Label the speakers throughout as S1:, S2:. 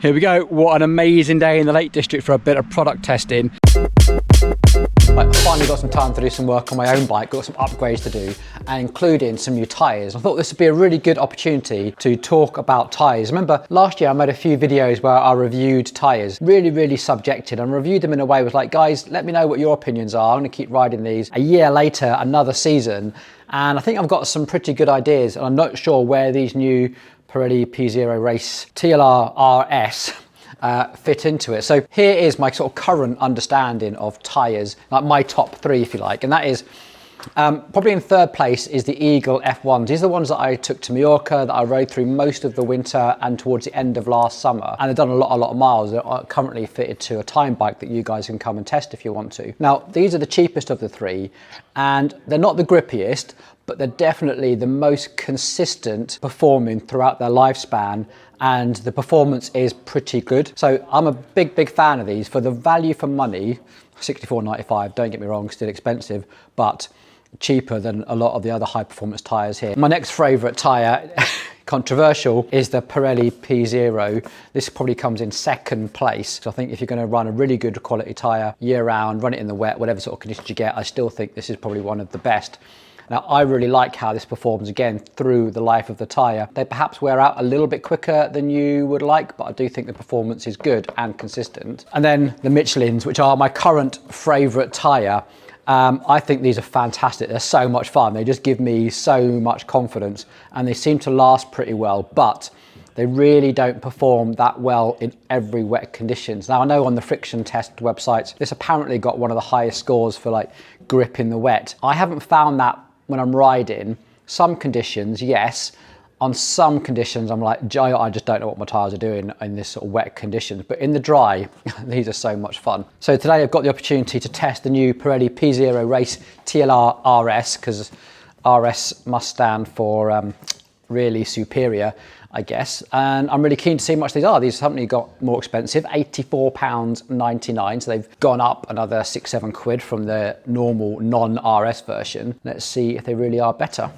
S1: Here we go. What an amazing day in the Lake District for a bit of product testing. I finally got some time to do some work on my own bike, got some upgrades to do, and including some new tyres. I thought this would be a really good opportunity to talk about tyres. Remember, last year I made a few videos where I reviewed tyres, really subjective, and reviewed them in a way that was like, guys, let me know what your opinions are. I'm gonna keep riding these. A year later, another season, and I think I've got some pretty good ideas, and I'm not sure where these new Pirelli P0 Race TLR RS fit into it. So here is my sort of current understanding of tyres, like my top three, if you like, and that is probably in third place is the Eagle F1s. These are the ones that I took to Mallorca, that I rode through most of the winter and towards the end of last summer, and they've done a lot of miles. They're currently fitted to a time bike that you guys can come and test if you want to. Now, these are the cheapest of the three, and they're not the grippiest, but they're definitely the most consistent performing throughout their lifespan, and the performance is pretty good. So I'm a big fan of these. For the value for money, $64.95, don't get me wrong, still expensive, but cheaper than a lot of the other high performance tyres here. My next favourite tyre, controversial, is the Pirelli P0. This probably comes in second place. So I think if you're going to run a really good quality tyre year round, run it in the wet, whatever sort of conditions you get, I still think this is probably one of the best. Now, I really like how this performs, again, through the life of the tyre. They perhaps wear out a little bit quicker than you would like, but I do think the performance is good and consistent. And then the Michelins, which are my current favourite tyre. I think these are fantastic. They're so much fun. They just give me so much confidence, and they seem to last pretty well, but they really don't perform that well in every wet conditions. Now, I know on the friction test websites, this apparently got one of the highest scores for like grip in the wet. I haven't found that when I'm riding. Some conditions, yes. On some conditions, I'm like, I just don't know what my tyres are doing in this sort of wet conditions. But in the dry, these are so much fun. So today I've got the opportunity to test the new Pirelli P0 Race TLR RS, because RS must stand for really superior, I guess. And I'm really keen to see how much these are. These suddenly got more expensive, £84.99. So they've gone up another £6-7 from the normal non-RS version. Let's see if they really are better.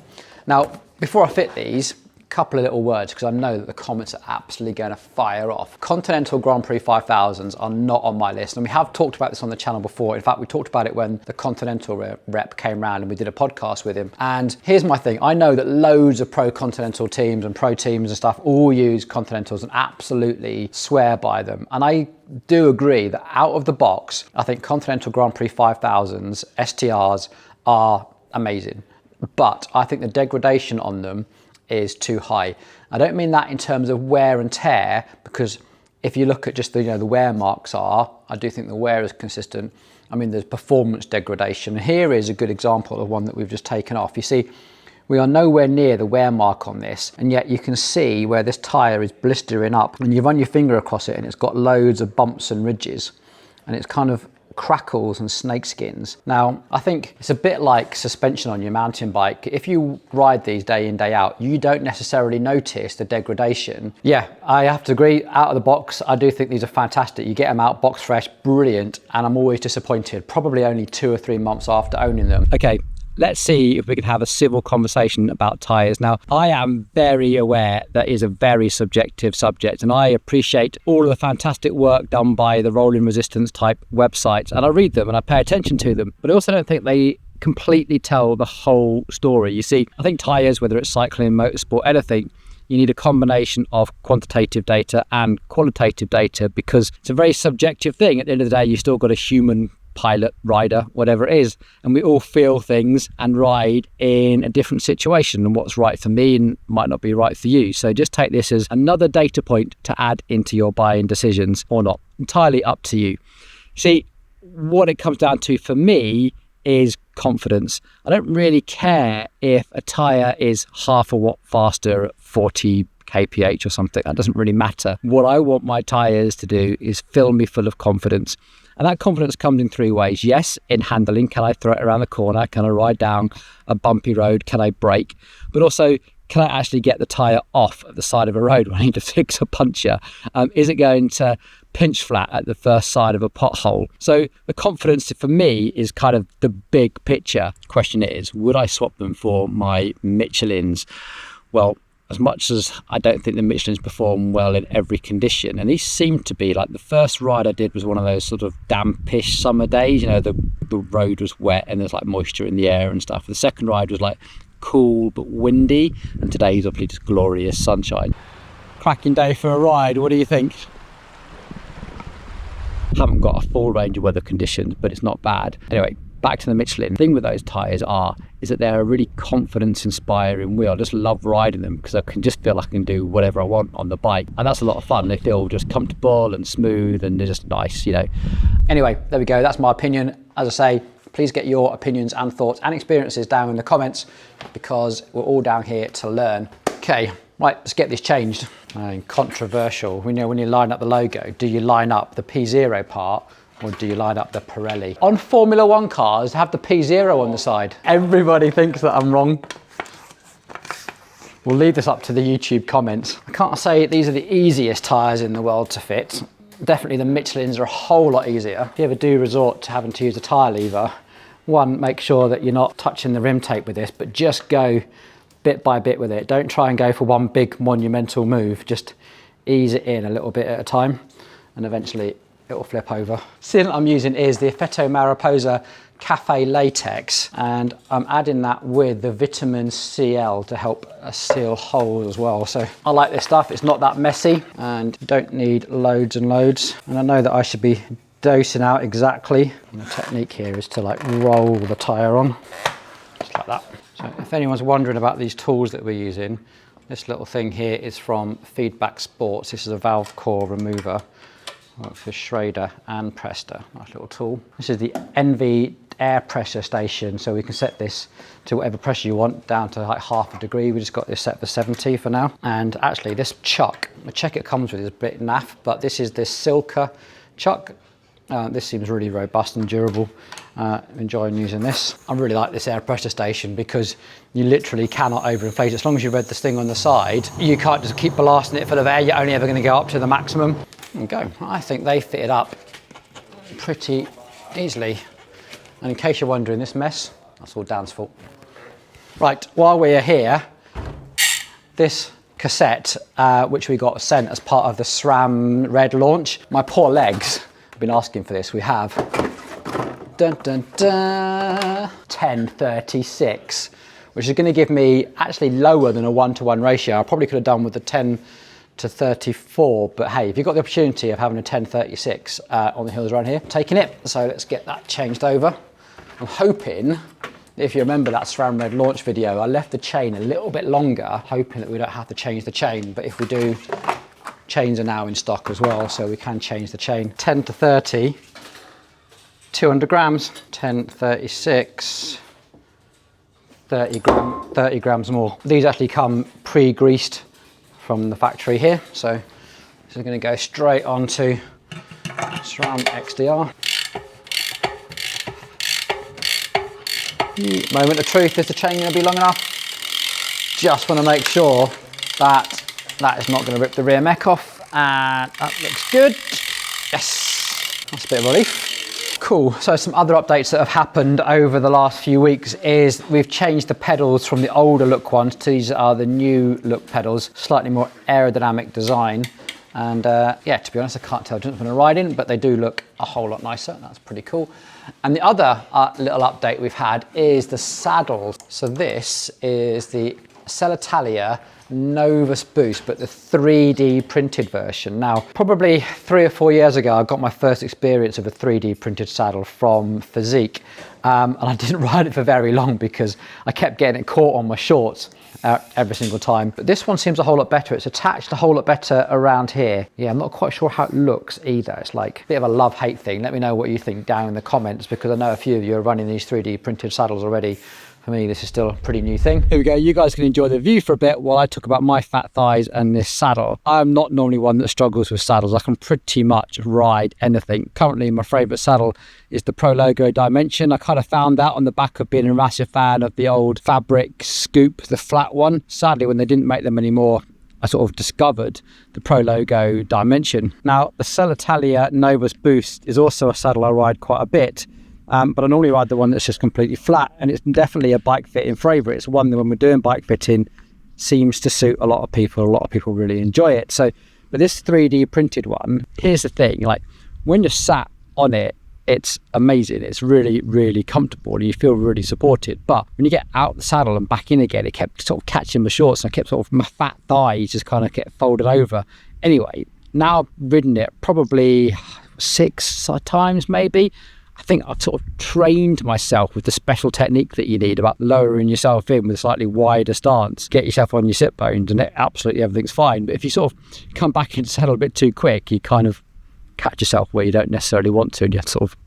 S1: Now, before I fit these, couple of little words, because I know that the comments are absolutely going to fire off. Continental Grand Prix 5000s are not on my list, and we have talked about this on the channel before. In fact, we talked about it when the Continental rep came round and we did a podcast with him. And here's my thing. I know that loads of pro Continental teams and pro teams and stuff all use Continentals and absolutely swear by them. And I do agree that out of the box, I think Continental Grand Prix 5000s, STRs, are amazing. But I think the degradation on them is too high. I don't mean that in terms of wear and tear, because if you look at just the the wear marks I do think the wear is consistent. I mean, there's performance degradation. Here is a good example of one that we've just taken off. You see, we are nowhere near the wear mark on this, and yet you can see where this tyre is blistering up, and you run your finger across it and it's got loads of bumps and ridges, and it's kind of crackles and snake skins. Now, I think it's a bit like suspension on your mountain bike. If you ride these day in, day out, you don't necessarily notice the degradation. Yeah, I have to agree, out of the box, I do think these are fantastic. You get them out box fresh, brilliant, and I'm always disappointed, probably only 2 or 3 months after owning them. Okay, let's see if we can have a civil conversation about tyres. Now, I am very aware that is a very subjective subject, and I appreciate all of the fantastic work done by the rolling resistance type websites, and I read them and I pay attention to them, but I also don't think they completely tell the whole story. You see, I think tyres, whether it's cycling, motorsport, anything, you need a combination of quantitative data and qualitative data, because it's a very subjective thing. At the end of the day, you've still got a human pilot, rider, whatever it is, and we all feel things and ride in a different situation, and what's right for me might not be right for you. So just take this as another data point to add into your buying decisions or not. Entirely up to you. See, what it comes down to for me is confidence. I don't really care if a tyre is half a watt faster at 40 kph or something. That doesn't really matter. What I want my tyres to do is fill me full of confidence. And that confidence comes in 3 ways. Yes, in handling. Can I throw it around the corner? Can I ride down a bumpy road? Can I brake? But also, can I actually get the tyre off at the side of a road when I need to fix a puncture? Is it going to pinch flat at the first side of a pothole? So the confidence for me is kind of the big picture. Question is, would I swap them for my Michelins? Well, as much as I don't think the Michelins perform well in every condition, and these seem to be, like, the first ride I did was one of those sort of dampish summer days, you know, the road was wet and there's like moisture in the air and stuff. The second ride was like cool but windy, and today's obviously just glorious sunshine. Cracking day for a ride. What do you think? Haven't got a full range of weather conditions, but it's not bad. Anyway, back to the Michelin. The thing with those tyres is that they're a really confidence-inspiring wheel. I just love riding them because I can just feel I can do whatever I want on the bike, and that's a lot of fun. They feel just comfortable and smooth, and they're just nice, you know. Anyway, there we go. That's my opinion. As I say, please get your opinions and thoughts and experiences down in the comments, because we're all down here to learn. Okay, right, let's get this changed. Controversial. We know when you line up the logo, do you line up the P0 part, or do you line up the Pirelli? On Formula 1 cars, have the P0 on the side. Everybody thinks that I'm wrong. We'll leave this up to the YouTube comments. I can't say these are the easiest tyres in the world to fit. Definitely the Michelins are a whole lot easier. If you ever do resort to having to use a tyre lever, one, make sure that you're not touching the rim tape with this, but just go bit by bit with it. Don't try and go for one big monumental move. Just ease it in a little bit at a time, and eventually it will flip over. Sealant I'm using is the Effetto Mariposa Cafe Latex, and I'm adding that with the Vitamin CL to help seal holes as well. So I like this stuff. It's not that messy, and you don't need loads and loads. And I know that I should be dosing out exactly. And the technique here is to like roll the tyre on, just like that. So if anyone's wondering about these tools that we're using, this little thing here is from Feedback Sports. This is a valve core remover. Works for Schrader and Presta. Nice little tool. This is the NV air pressure station, so we can set this to whatever pressure you want, down to like ½ degree. We just got this set for 70 for now. And actually this chuck, the check it comes with is a bit naff, but this is this Silka chuck. This seems really robust and durable. Enjoying using this. I really like this air pressure station because you literally cannot overinflate it. As long as you read this thing on the side, you can't just keep blasting it full of air. You're only ever going to go up to the maximum. And go. I think they fitted up pretty easily. And in case you're wondering, this mess, that's all Dan's fault. Right, while we're here, this cassette, which we got sent as part of the SRAM Red launch, my poor legs have been asking for this. We have dun, dun, dun, 1036, which is going to give me actually lower than a 1-to-1 ratio. I probably could have done with the 10-to-34, but hey, if you've got the opportunity of having a 1036 on the hills around here, taking it. So let's get that changed over. I'm hoping, if you remember that SRAM Red launch video, I left the chain a little bit longer, hoping that we don't have to change the chain, but if we do, chains are now in stock as well, so we can change the chain. 10-to-30, 200 grams, 10-36, 30 grams more. These actually come pre-greased from the factory here, so this is going to go straight onto SRAM XDR. Moment of truth, is the chain going to be long enough? Just want to make sure that that is not going to rip the rear mech off, and that looks good. Yes, that's a bit of relief. Cool, so some other updates that have happened over the last few weeks is we've changed the pedals from the older look ones to these are the new look pedals, slightly more aerodynamic design. And yeah, to be honest, I can't tell difference when I'm riding, but they do look a whole lot nicer. That's pretty cool. And the other little update we've had is the saddles. So this is the Celitalia Novus Boost, but the 3D printed version. Now, probably 3 or 4 years ago, I got my first experience of a 3D printed saddle from Physique. And I didn't ride it for very long because I kept getting it caught on my shorts every single time. But this one seems a whole lot better. It's attached a whole lot better around here. Yeah, I'm not quite sure how it looks either. It's like a bit of a love-hate thing. Let me know what you think down in the comments, because I know a few of you are running these 3D printed saddles already. For me, this is still a pretty new thing. Here we go. You guys can enjoy the view for a bit while I talk about my fat thighs and this saddle. I'm not normally one that struggles with saddles. I can pretty much ride anything. Currently, my favorite saddle is the Pro Logo Dimension. I kind of found that on the back of being a massive fan of the old fabric scoop, the flat one. Sadly, when they didn't make them anymore, I sort of discovered the Pro Logo Dimension. Now, the Celitalia Novus Boost is also a saddle I ride quite a bit. But I normally ride the one that's just completely flat, and it's definitely a bike fitting favourite. It's one that when we're doing bike fitting, seems to suit a lot of people really enjoy it. So, but this 3D printed one, here's the thing, like when you're sat on it, it's amazing. It's really, really comfortable and you feel really supported. But when you get out the saddle and back in again, it kept sort of catching my shorts and I kept sort of, my fat thighs just kind of get folded over. Anyway, now I've ridden it probably 6 times maybe. I think I've sort of trained myself with the special technique that you need about lowering yourself in with a slightly wider stance. Get yourself on your sit bones and absolutely everything's fine. But if you sort of come back into saddle a bit too quick, you kind of catch yourself where you don't necessarily want to and you have to sort of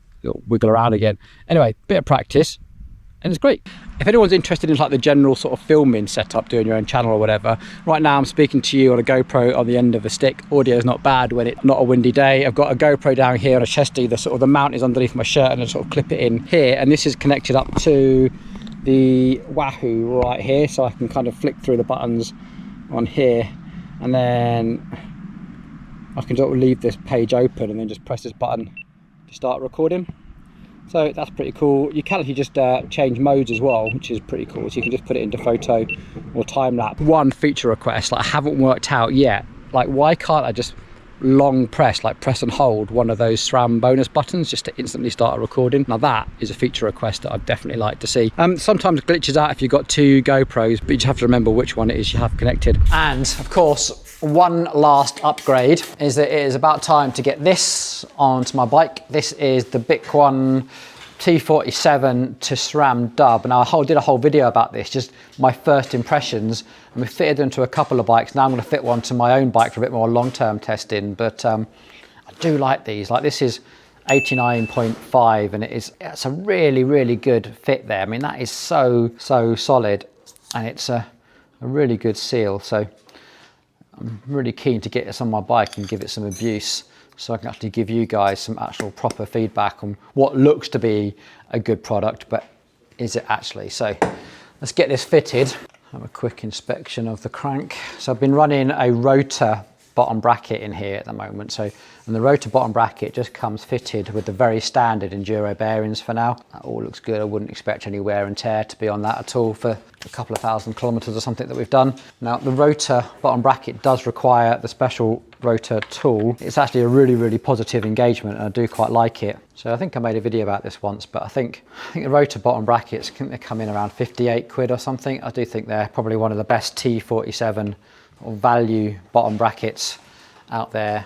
S1: wiggle around again. Anyway, bit of practice and it's great. If anyone's interested in like the general sort of filming setup, doing your own channel or whatever, right now I'm speaking to you on a GoPro on the end of a stick. Audio is not bad when it's not a windy day. I've got a GoPro down here on a chesty. The mount is underneath my shirt and I sort of clip it in here, and this is connected up to the Wahoo right here, so I can kind of flick through the buttons on here and then I can sort of leave this page open and then just press this button to start recording. So that's pretty cool. You can actually just change modes as well, which is pretty cool. So you can just put it into photo or time lapse. One feature request, like I haven't worked out yet, like why can't I just long press, like press and hold one of those SRAM bonus buttons just to instantly start a recording? Now that is a feature request that I'd definitely like to see. Sometimes it glitches out if you've got 2 GoPros, but you just have to remember which one it is you have connected. And of course, one last upgrade is that it is about time to get this onto my bike. This is the Bitquan T47 to SRAM dub. Now I did a whole video about this, just my first impressions, and we fitted them to a couple of bikes. Now I'm going to fit one to my own bike for a bit more long-term testing, but I do like these. Like this is 89.5 and it's a really, really good fit there. I mean, that is so solid and it's a really good seal. So I'm really keen to get this on my bike and give it some abuse so I can actually give you guys some actual proper feedback on what looks to be a good product, but is it actually? So let's get this fitted. Have a quick inspection of the crank. So I've been running a rotor bottom bracket in here at the moment. So, and the rotor bottom bracket just comes fitted with the very standard enduro bearings for now. That all looks good. I wouldn't expect any wear and tear to be on that at all for a couple of 1,000 kilometers or something that we've done. Now the rotor bottom bracket does require the special rotor tool. It's actually a really, really positive engagement and I do quite like it. So I think I made a video about this once, but I think the rotor bottom brackets, I think they come in around 58 quid or something. I do think they're probably one of the best T47 or value bottom brackets out there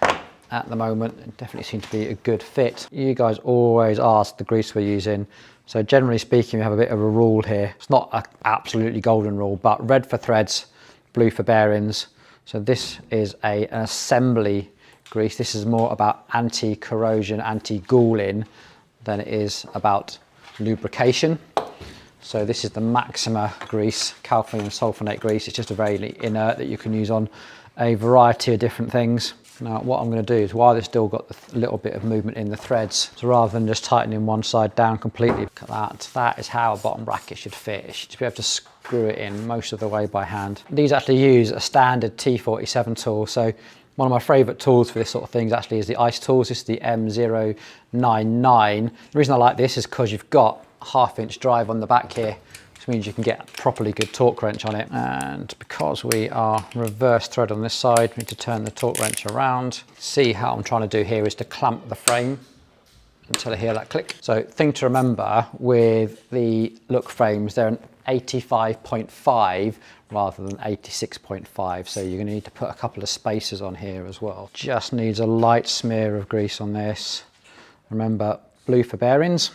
S1: at the moment. It definitely seems to be a good fit. You guys always ask the grease we're using. So generally speaking, we have a bit of a rule here. It's not an absolutely golden rule, but red for threads, blue for bearings. So this is an assembly grease. This is more about anti-corrosion, anti-gouling than it is about lubrication. So this is the Maxima grease, calcium sulfonate grease. It's just a very inert that you can use on a variety of different things. Now what I'm going to do is, while it's still got a little bit of movement in the threads, so rather than just tightening one side down completely, look at that. That is how a bottom bracket should fit. You should be able to screw it in most of the way by hand. These actually use a standard T47 tool. So one of my favourite tools for this sort of thing actually is the ice tools. This is the M099. The reason I like this is because you've got a 1/2 inch drive on the back here, which means you can get a properly good torque wrench on it. And because we are reverse thread on this side, we need to turn the torque wrench around. See, how I'm trying to do here is to clamp the frame until I hear that click. So thing to remember with the look frames, they're an 85.5 rather than 86.5. So you're going to need to put a couple of spacers on here as well. Just needs a light smear of grease on this. Remember, blue for bearings.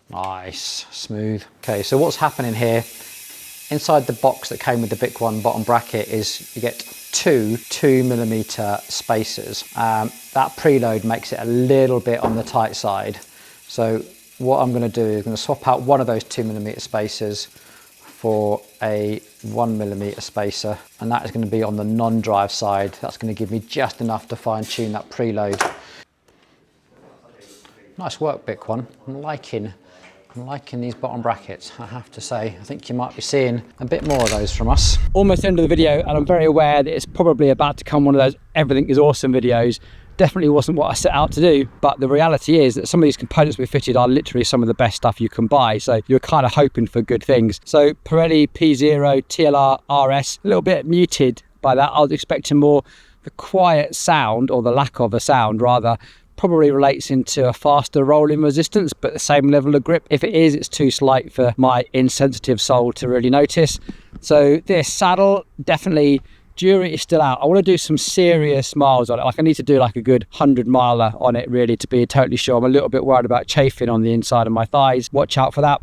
S1: Nice, smooth. Okay, so what's happening here, inside the box that came with the Bitquan bottom bracket is you get two 2mm spacers. That preload makes it a little bit on the tight side. So what I'm going to do is I'm going to swap out one of those 2mm spacers for a 1mm spacer, and that is going to be on the non-drive side. That's going to give me just enough to fine tune that preload. Nice work, Bitquan. I'm liking these bottom brackets, I have to say. I think you might be seeing a bit more of those from us. Almost the end of the video, and I'm very aware that it's probably about to come one of those everything is awesome videos. Definitely wasn't what I set out to do, but the reality is that some of these components we fitted are literally some of the best stuff you can buy, so you're kind of hoping for good things. So Pirelli P0 TLR RS, a little bit muted by that. I was expecting more the quiet sound, or the lack of a sound rather, probably relates into a faster rolling resistance but the same level of grip. If it is, it's too slight for my insensitive soul to really notice. So this saddle, definitely jury is still out. I want to do some serious miles on it. Like, I need to do like a good 100 miler on it really to be totally sure. I'm a little bit worried about chafing on the inside of my thighs. Watch out for that.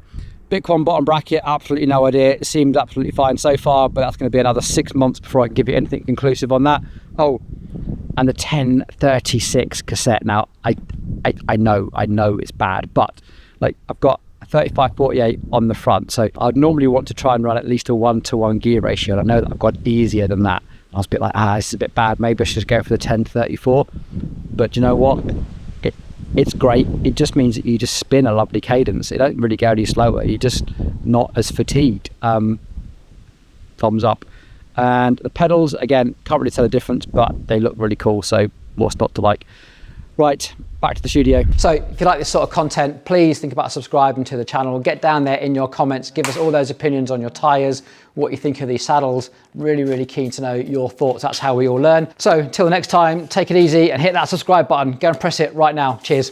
S1: Bitcoin bottom bracket, absolutely no idea. It seemed absolutely fine so far, but that's going to be another 6 months before I can give you anything conclusive on that. Oh, and the 1036 cassette. Now I know it's bad, but like, I've got 35/48 on the front, so I'd normally want to try and run at least a 1:1 gear ratio, and I know that I've got easier than that. I was a bit like, this is a bit bad, maybe I should just go for the 1034, but you know what, it's great. It just means that you just spin a lovely cadence. It don't really go any slower, you're just not as fatigued. Thumbs up. And the pedals, again, can't really tell the difference, but they look really cool, so what's not to like? Right, back to the studio. So if you like this sort of content, please think about subscribing to the channel. Get down there in your comments, give us all those opinions on your tyres, what you think of these saddles. Really, really keen to know your thoughts. That's how we all learn. So until the next time, take it easy and hit that subscribe button. Go and press it right now. Cheers.